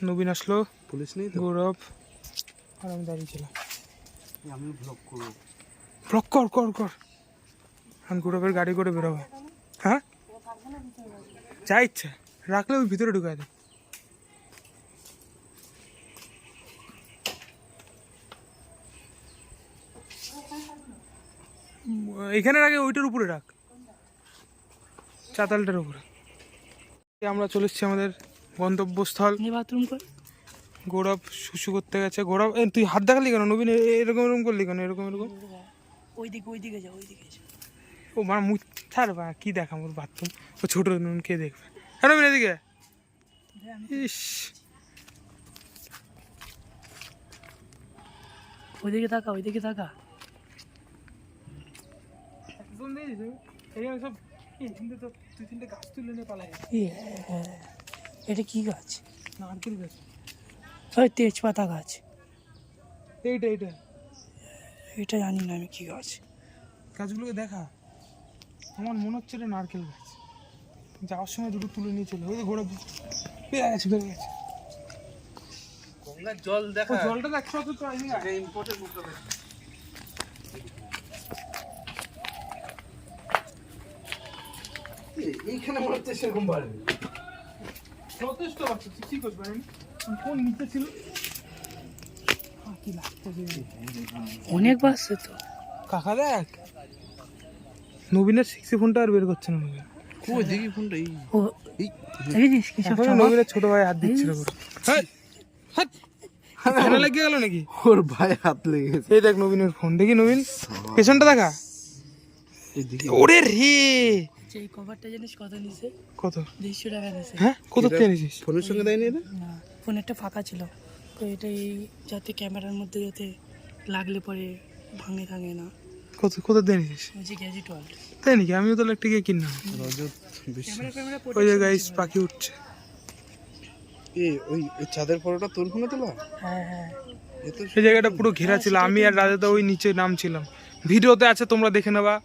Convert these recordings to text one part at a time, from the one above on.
নবীন আসলো, পুলিশ নেই তো, গৌরব আর আমি দাঁড়িয়েছিলাম। আমি ব্লক করবো। ব্লক কর কর কর। আমি গৌরবের গাড়ি করে বেরোবো। হ্যাঁ যা ইচ্ছা রাখলে ওই ভিতরে ঢুকায় দেয়। এখানে রাখে, ওইটার উপরে রাখ, চাতালটার উপরে। আমরা চলে এসেছি আমাদের গন্তব্যস্থল। বাথরুম কর। গৌরব শুশু করতে গেছে। গৌরব তুই হাত দেখালি কেন? নবীন এরকম এরকম করলি কেন? এরকম এরকম ওইদিকে যা, ওইদিকে যা। ও মানে মুছার বা কি দেখা মোর বাথরুম, ও ছোটো নুন কে দেখবে। হ্যাঁ নবীন এদিকে। ইস ওইদিকে তাকা, ওইদিকে তাকা। একদম দিয়েছিস এইখানে সব। এখানে তো দুই তিনটে গাছ তুলে নিয়ে পালাই। এটা কি গাছ? নারকেল গাছ। ওই তেজপাতা গাছ। এইটা এইটা এটা জানি না আমি কি গাছ। গাছগুলোকে দেখা, আমার মনে হচ্ছে এটা নারকেল গাছ। যাওয়ার সময় দুটো তুলে নিয়ে চলে, ওই যে ঘোড়া পেয়ে গেছে পেয়ে গেছে। গঙ্গার জল দেখা, জলটা দেখছো তো ইম্পর্টেন্ট মুখটা দেখা। এইখানে মনে হচ্ছে সেরকম বাড়বে, যথেষ্ট বাচ্চা কি করবে। ফোন নিচে ছিল, কি লাগতেছে অনেক বাসছে তো। কাকা দেখ, নবীনের 60 ফোনটা আর বের করছে না। নবীন কই দেখি ফোনটা, এই ও দেখেছিস কি সব এখন নবীনের ছোট ভাই হাত দিচ্ছিল পুরো। হাত লেগে গেল নাকি? ওর ভাই হাত লেগে গেছে। এই দেখ নবীনের ফোন, দেখি নবীন পেছনটা দেখা। ওরে রে, এই কভারটা জানিস কত নিছে? কত? 200 টাকা নিছে। হ্যাঁ কত কিনেছিস? ফোনের সঙ্গে দেয়নি এটা? না, ফোনেরটা ফাঁকা ছিল তো, এটা এই যাতে ক্যামেরার মধ্যে যাতে লাগলে পরে ভাঙে না। কত কত কিনেছিস? ওই যে গ্যাজেট ওয়ার্ল্ড। তাই নাকি? আমিও তাহলে একটা গিয়ে কিনলাম। রজত বিশ্ব, ক্যামেরা ওই যে গাইস পাখি উঠছে। ওই চাঁদের ফটোটা তোর ফোনে তোলা? হ্যাঁ। এই জায়গাটা পুরো ঘেরা ছিল, আমি আর রাজাদা ওই নিচে নামছিলাম। ভিডিওতে আছে, তোমরা দেখে নেবা।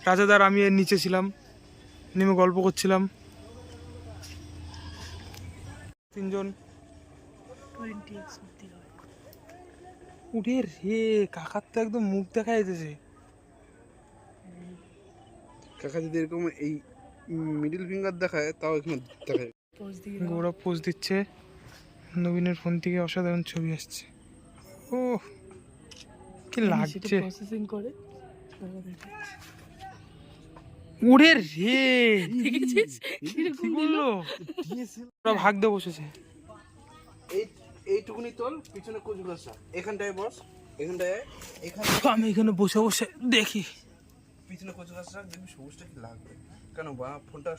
রাজাদার আমি এর নিচে ছিলাম, নেমে গল্প করছিলাম। তিনজন 20x করতে হয়। উঠে রে, কাকার তো একদম মুখ দেখা যেতেছে। কাকা যদি এরকম এই মিডিল ফিঙ্গার দেখায়, তাও এখানে দেখায়। পোজ দিয়ে গৌরব পোজ দিচ্ছে, নবীনের ফোন থেকে অসাধারণ ছবি আসছে। ও কি লাগছে, প্রসেসিং করে উড়ে রে। দেখেছিস কি বললো? ওরা ভাগ দিয়ে বসেছে। এইটুকুনি তোল, পিছনে কচু গাছটা, এখানটায় বস, এখানটায়, এখানে আমি এখানে বসে বসে দেখি। পিছনে কচু গাছটা, দেখবি সবুজটা কি লাগবে। কেন বা ফোনটা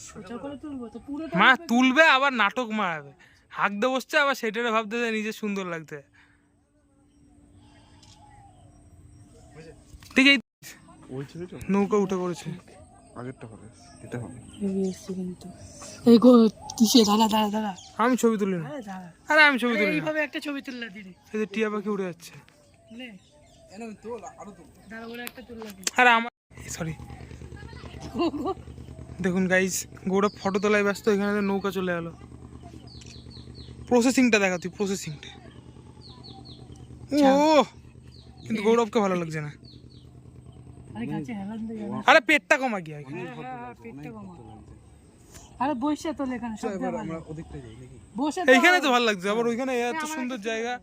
সোজা করে তুলবো তো পুরো মা তুলবে আবার নাটক মারাবে, হাঁক দিয়ে বসছে আবার সেটারে ভাবতে যে নিজে সুন্দর লাগতে। ঠিক এই ওই ছবিটা নৌকা উঠে পড়েছে। আগেরটা হবে, এটা হবে। এসছে কিন্তু এই গো কিসে? দাঁড়া আমি ছবি তুলি না। আরে দাঁড়া, আরে আমি ছবি তুলি না। এইভাবে একটা ছবি তুললা দিদি। এই যে টিয়া পাখি উড়ে যাচ্ছে। নে এনে তোল, আরো তোল। দাঁড়া, ওরা একটা তুললা দিদি। আরে আমার সরি। দেখুন গাইজ, গৌরব ফটো তোলায় ব্যস্ত, এখানে তো নৌকা চলে গেল। প্রসেসিংটা দেখা তুই, প্রসেসিংটা। ও কিন্তু গৌরবকে ভালো লাগছে না। আরে গাছে হেলান দে জানা। আরে পেটটা কমা গিয়া। পেটটা কমা। আরে বসে তো এখানে সব এবার ভালো। আমরা ওদিকটা যাই নাকি? বসে এইখানে তো ভালো লাগছে, আবার ওইখানে এত সুন্দর জায়গা।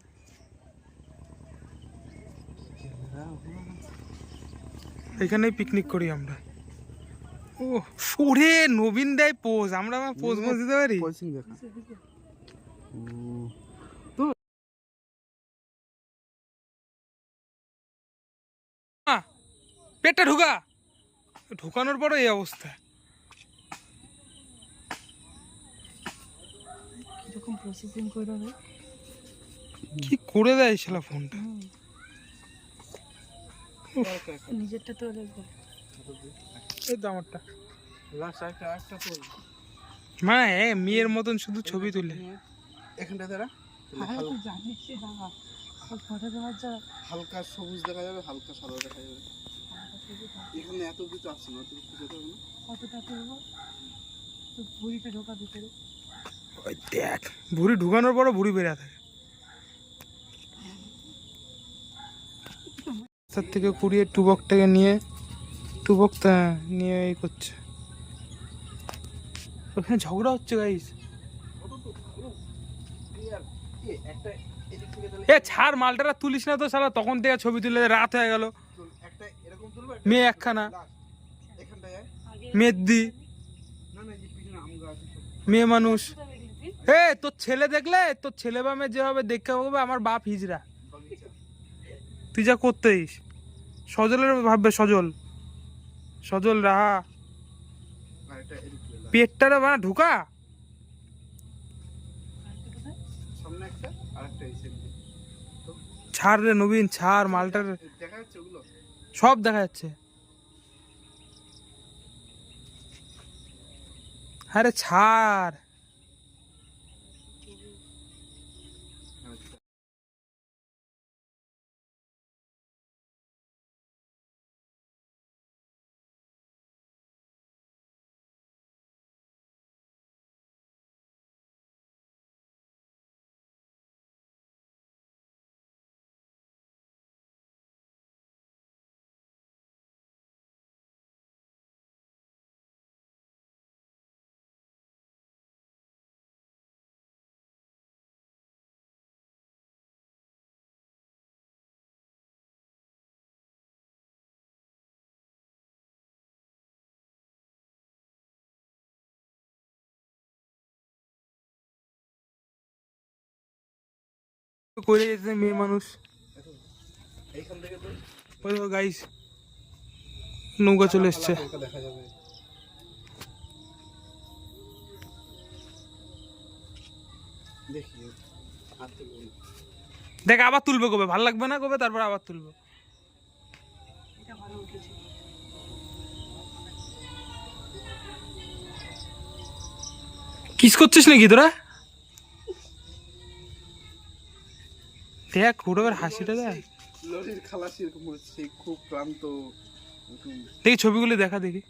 এখানেই পিকনিক করি আমরা। ও ওরে নবীন দেয় পোজ, আমরা আবার পোজ দিতে পারি? পয়সিং দেখা। পেটটা ঢুকা, ঢুকানোর পরে এই অবস্থা। এরকম প্রসেসিং করে দেয়, কি করে দেয় শালা ফোনটা। নিজেরটা তো দেখো। এই তো আমারটা, লাস্ট একটা তোল। মানে মেয়ের মতন শুধু ছবি তুলে। এখানটা দাঁড়া, আরে তুই জানিস যে দাদা ফটো দেওয়ার যা হালকা সবুজ দেখা যাবে, হালকা সাদা দেখা যাবে। এখানে এত কিছু আসছে না, তুই খুঁজে দেবো না। কতটা তুলবো তো ভুড়িটা ঢোকা ভিতরে। ওই দেখ ভুড়ি ঢুকানোর পরও ভুড়ি বেরিয়ে থাকে। তার থেকে কুড়িয়ে টুবকটাকে নিয়ে টুবকটা নিয়ে এই করছে। ওখানে ঝগড়া হচ্ছে গাইস। এ ছাড় মালটারা তুলিস না তো শালা, তখন থেকে ছবি তুলে রাত হয়ে গেল। মেয়ে একখানা মেয়েদি মেয়ে মানুষ। এ তোর ছেলে দেখলে তোর ছেলে বা মেয়ে যেভাবে দেখতে হবে আমার বাপ হিজড়া। তুই যা করতেইস সজলের ভাববে, সজল সজল রাহা পেটটারে বানা ঢুকা। ছাড় রে নবীন, ছাড় মালটার সব দেখা যাচ্ছে। আরে ছাড়। করে যেতে মেয়ে মানুষ। গাইস নৌকা চলে এসছে। দেখা যাবে। দেখি দেখ আবার তুলবে কবে, ভাল লাগবে না কবে, তারপর আবার তুলবো। কিস করছিস নাকি তোরা? দেখ হুড়োর হাসিটা দেখ। লরির খালাসি এরকম হচ্ছে, খুব ক্লান্ত। দেখি ছবিগুলো দেখা, দেখি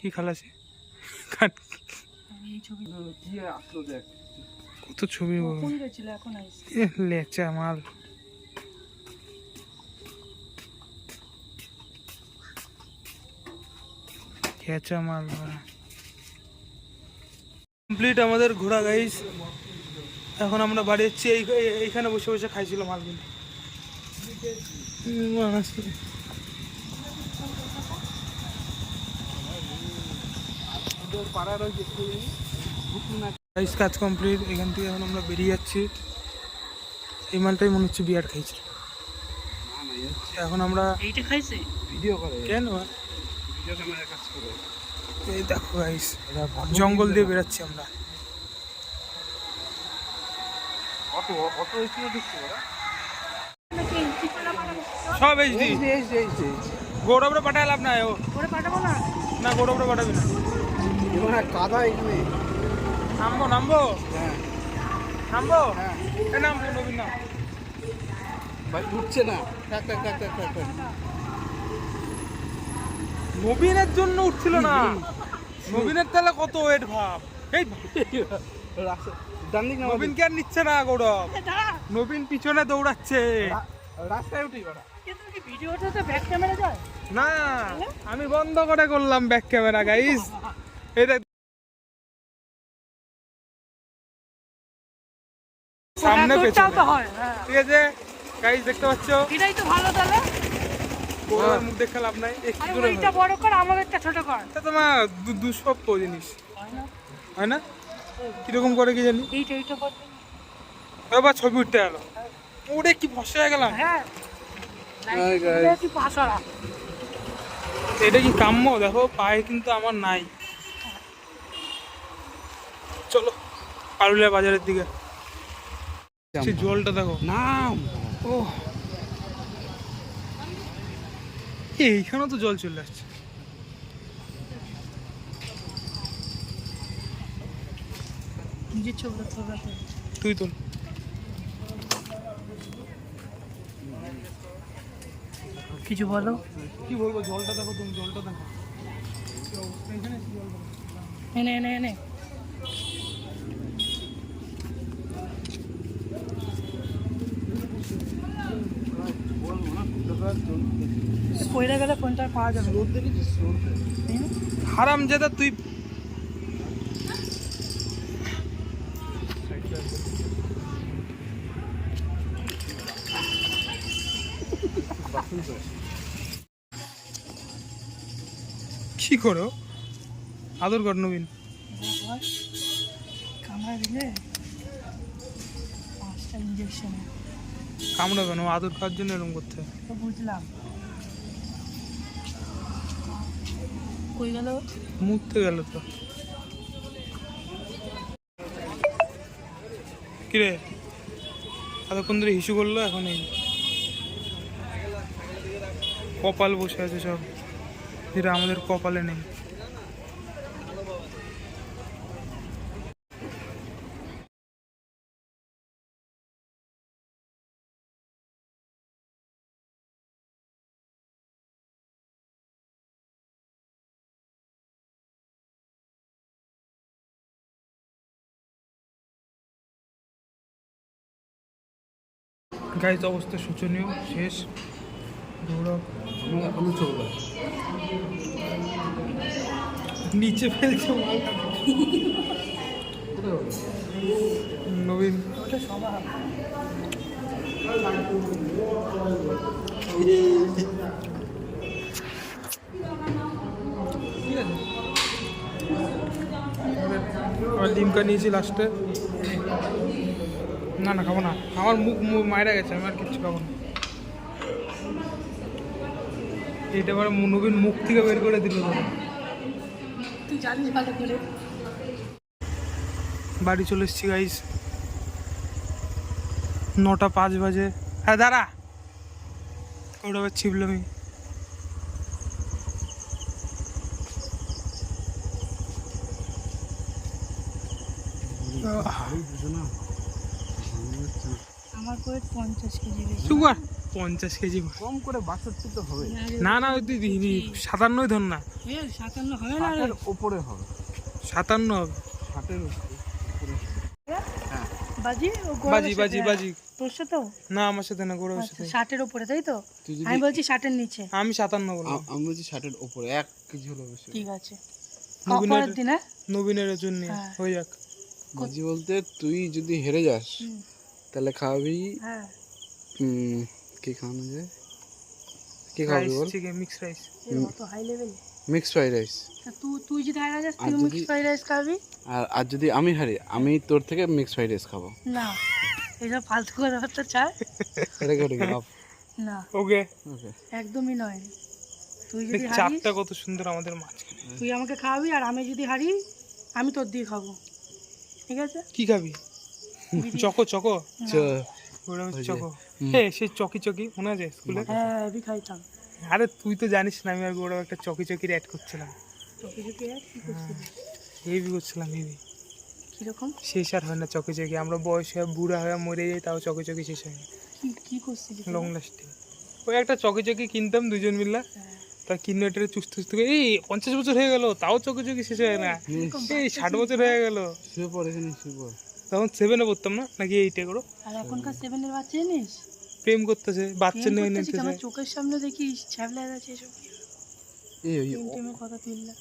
কি খালাসি কি আসলো দেখ কত ছবি। লেচা মাল। খেচা মাল কমপ্লিট আমাদের ঘোরা গাইস। এখন আমরা বাড়ি যাচ্ছি। এইখানে বসে বসে খাইছিল মালগুলো। কাজ কমপ্লিট। এখান থেকে এখন আমরা বেরিয়ে যাচ্ছি। এই মালটাই মনে হচ্ছে বিয়ার খাইছে। এখন আমরা ভিডিও করে কেন ভিডিও ক্যামেরার কাজ করে। এই দেখো গাইস জঙ্গল দিয়ে বেরাচ্ছি আমরা। অটো অটো এসে দেখছি ওরা সব এইচডি। গৌরবরে পাঠায় লাভ নাই। ও না গৌরবরে পাঠাবি না। কাদা এখানে নামবো নামবো হ্যাঁ নামবো হ্যাঁ এ নামবো নবীন নাম। ভাই উঠছে না। টাক টাক টাক টাক টাক টাক। নবীনের জন্য উঠছিল না। নবীনের তাহলে কত ওয়েট ভাব। এই রাস্তা ডান দিক না নবীন কে আর নিচ্ছে না গৌরব। নবীন পিছনে দৌড়াচ্ছে। রাস্তায় উঠি ওরা। না আমি বন্ধ করে করলাম ব্যাক ক্যামেরা গাইস। এটা সামনে পেছনে ঠিক আছে গাইস, দেখতে পাচ্ছ। এটাই তো ভালো তাহলে। গৌরবের মুখ দেখে লাভ নাই। একটু দূরে ওইটা বড় কর, আমার একটা ছোট কর। এটা তোমার দুঃস্বপ্ন জিনিস হয় না? কিরকম করে কি জানি। এইটা বড়। এবার ছবি উঠতে গেল। উড়ে কি ভসে হয়ে গেলাম। হ্যাঁ কি পাছড়া। এটা কি কাম্য? দেখো পায়ে কিন্তু আমার নাই। চলো পারুলিয়া বাজারের দিকে। সেই জলটা দেখো। নাম ও এইখানেও তো জল চলে আসছে। নিজের ছবি তুই তোল। কিছু বলো। কি বলবো, জলটা দেখো তুমি, জলটা দেখো। এনে ফোনটা আর পাওয়া যাবে না। স্রোত দেখেছিস স্রোত? তাই না? হারাম যেটা তুই বাথরুম তো কি করো আদর কর নবীন। আবার কামড়া দিলে 5টা ইঞ্জেকশন। কামড়াবে না, ও আদর খাওয়ার জন্য এরকম করতে হয়। তো বুঝলাম। কই গেল? মুততে গেল তো। কিরে এতক্ষণ ধরে হিসু করলো, এখন এই কপাল বসে আছে সব, যেটা আমাদের কপালে নেই। গাইজ অবস্থা শোচনীয়, শেষ। গৌরব আমার এখনো চলবে। নিচে ফেলছে নবীন। ওটা স্বভাব। ডিমকা নিয়েছি লাস্টে। না না খাবো না, আমার মুখ মায়েরা গেছে, আমি আর কিচ্ছু খাবো না। এইটা এবার নবীন মুখ থেকে বের করে দিল ধরো। তুই জানিস ভালো করে। বাড়ি চলে এসেছি গাইস, 9:05 বাজে। হ্যাঁ দাঁড়া, ওটা আবার ছিপল আমি। আমার ওয়েট 50 কেজি বেশি। Sugar 50 KG. কম করে 62 তো হবে। না না ওই তুই 57ই ধর না, 57 হবে না রে। 60-এর উপরে হবে। 57 হবে। 60-এর উপরে। হ্যাঁ বাজি ও বাজি বাজি বাজি। তোর সাথে? না আমার সাথে না, গৌরবের আচ্ছা সাথে। 60 এর উপরে তাই তো? তুই যদি আমি বলছি 60 এর নিচে। আমি 57 বললাম। আমি বলছি 60-এর উপরে 1 কেজি হলো বেশি। ঠিক আছে। নবীনের- পরের দিন হ্যাঁ? নবীনের জন্য হ্যাঁ। হয়ে যাক। বাজি বলতে তুই যদি হেরে যাস তাহলে খাওয়াবি হ্যাঁ। কি খাওয়ানো যায়? কি খাওয়াবি বল? Chicken mix rice. অত high level? Mixed fried rice. তুই যদি হারা যাস আর তুই যদি- মিক্স ফ্রাইড রাইস খাবি? আর যদি আমি হারি, আমি তোর থেকে মিক্সড ফ্রাইড রাইস খাবো। না এইসব ফালতু কথাবার্তা চায় এটা করে গেলাম। না, ওকে ওকে। একদমই নয়। তুই যদি দেখ হারিস চারটা কত সুন্দর আমাদের মাঝখানে। তুই আমাকে খাওয়াবি, আর আমি যদি হারি আমি তোর দিয়ে খাবো, ঠিক আছে? কি খাবি? চকো চকো না। গৌরবের ওই যে, চকো। হুম। হ্যাঁ সেই চকি চকি মনে আছে স্কুলে? হ্যাঁ আমি খাইতাম। আরে তুই তো জানিস না, আমি আর গৌরব একটা চকি চকির অ্যাড করছিলাম। তোকে যদি কি করছিলি? হেভি করছিলাম হেভি। কিরকম? শেষ আর হয় না চকি চকি, আমরা বয়স হয়ে বুড়া হয়ে মরে যাই তাও চকি চকি শেষ হয় না, কি করছিলি? Long lasting. ওই একটা চকি চকি কিনতাম দুজন মিল্লা, হ্যাঁ। তা কিনে এটা চুস্তে চুস্তে করে, এই 50 বছর হয়ে গেল তাও চকি চকি শেষ হয় না, এই 60 বছর হয়ে গেল। শুয়ে পড় এখানে, শুয়ে পড়। তখন 7-এ পড়তাম না নাকি 8-এ করো, আর এখনকার 7 এর বাচ্চা জানিস প্রেম করতেছে, বাচ্চা প্রেম নিয়ে করতেছিস, নিতেছে। আমার চোখের সামনে দেখি ছ্যাবলা আছে এসব এই ওই প্রেম টেমের কথা তুললা।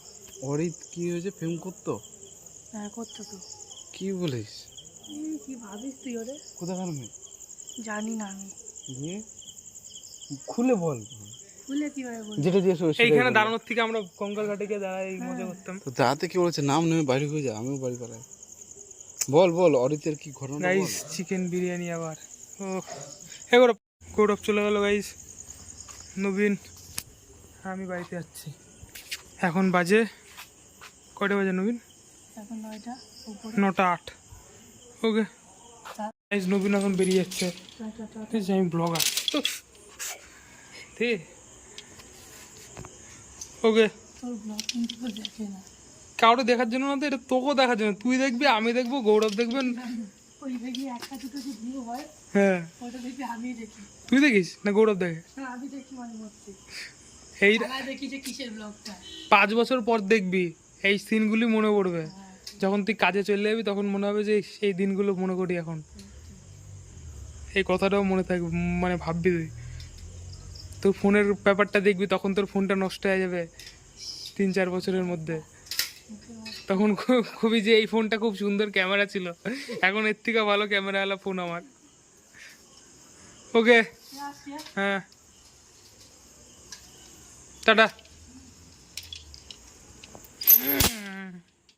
অরিত কি হয়েছে, প্রেম করতো? হ্যাঁ করতো তো। কি বলিস? এই কি ভাবিস তুই ওরে? কোথাকার মেয়ে? জানি না আমি। দিয়ে খুলে বল। খুলে কিভাবে বলবো? যেটা জিজ্ঞেস করছিস এইখানে দাঁড়ানোর থেকে আমরা গঙ্গার ঘাটে গিয়ে দাঁড়াই মজা করতাম। তো দাঁড়াতে কি বলেছে, নাম নেমে বাইরে হয়ে যা, আমিও বাড়ি পালাই। বল বল অরিতের কি ঘটনা গাইস বল। চিকেন বিরিয়ানি আবার। ও হে গৌরব, গৌরব চলে গেল গাইস। নবীন আমি বাড়িতে যাচ্ছি। এখন বাজে কয়টা বাজে নবীন? এখন 9টা উপরে। 9:08। ওকে তা- গাইস নবীন এখন বেরিয়ে যাচ্ছে। ঠিক আছে, আমি ব্লগার ঠিক। ওকে তোর ব্লগ কিন্তু কেউ দেখে না। কাউকে দেখার জন্য না তো, এটা তোকেও দেখার জন্য। তুই দেখবি, আমি দেখবো, গৌরব দেখবেন। ওই দেখি একটা দুটো যে ভিউ হয় হ্যাঁ ওটা দেখি আমি দেখি। তুই দেখিস না গৌরব দেখে? না আমি দেখি মানে মধ্যে এই খেলায় দেখি যে কিসের ব্লগটা। 5 বছর পর দেখবি এই সিনগুলি মনে পড়বে। যখন তুই কাজে চলে যাবি তখন মনে হবে যে সেই দিনগুলো মনে করি এখন। এই কথাটাও মনে থাকবে, মানে ভাববি তুই। তোর ফোনের ব্যাপারটা দেখবি, তখন তোর ফোনটা নষ্ট হয়ে যাবে 3-4 বছরের মধ্যে। তখন খুবই যে এই ফোনটা খুব সুন্দর ক্যামেরা ছিল, এখন এর থেকে ভালো ক্যামেরাওয়ালা ফোন আমার। ওকে, হ্যাঁ, টাটা।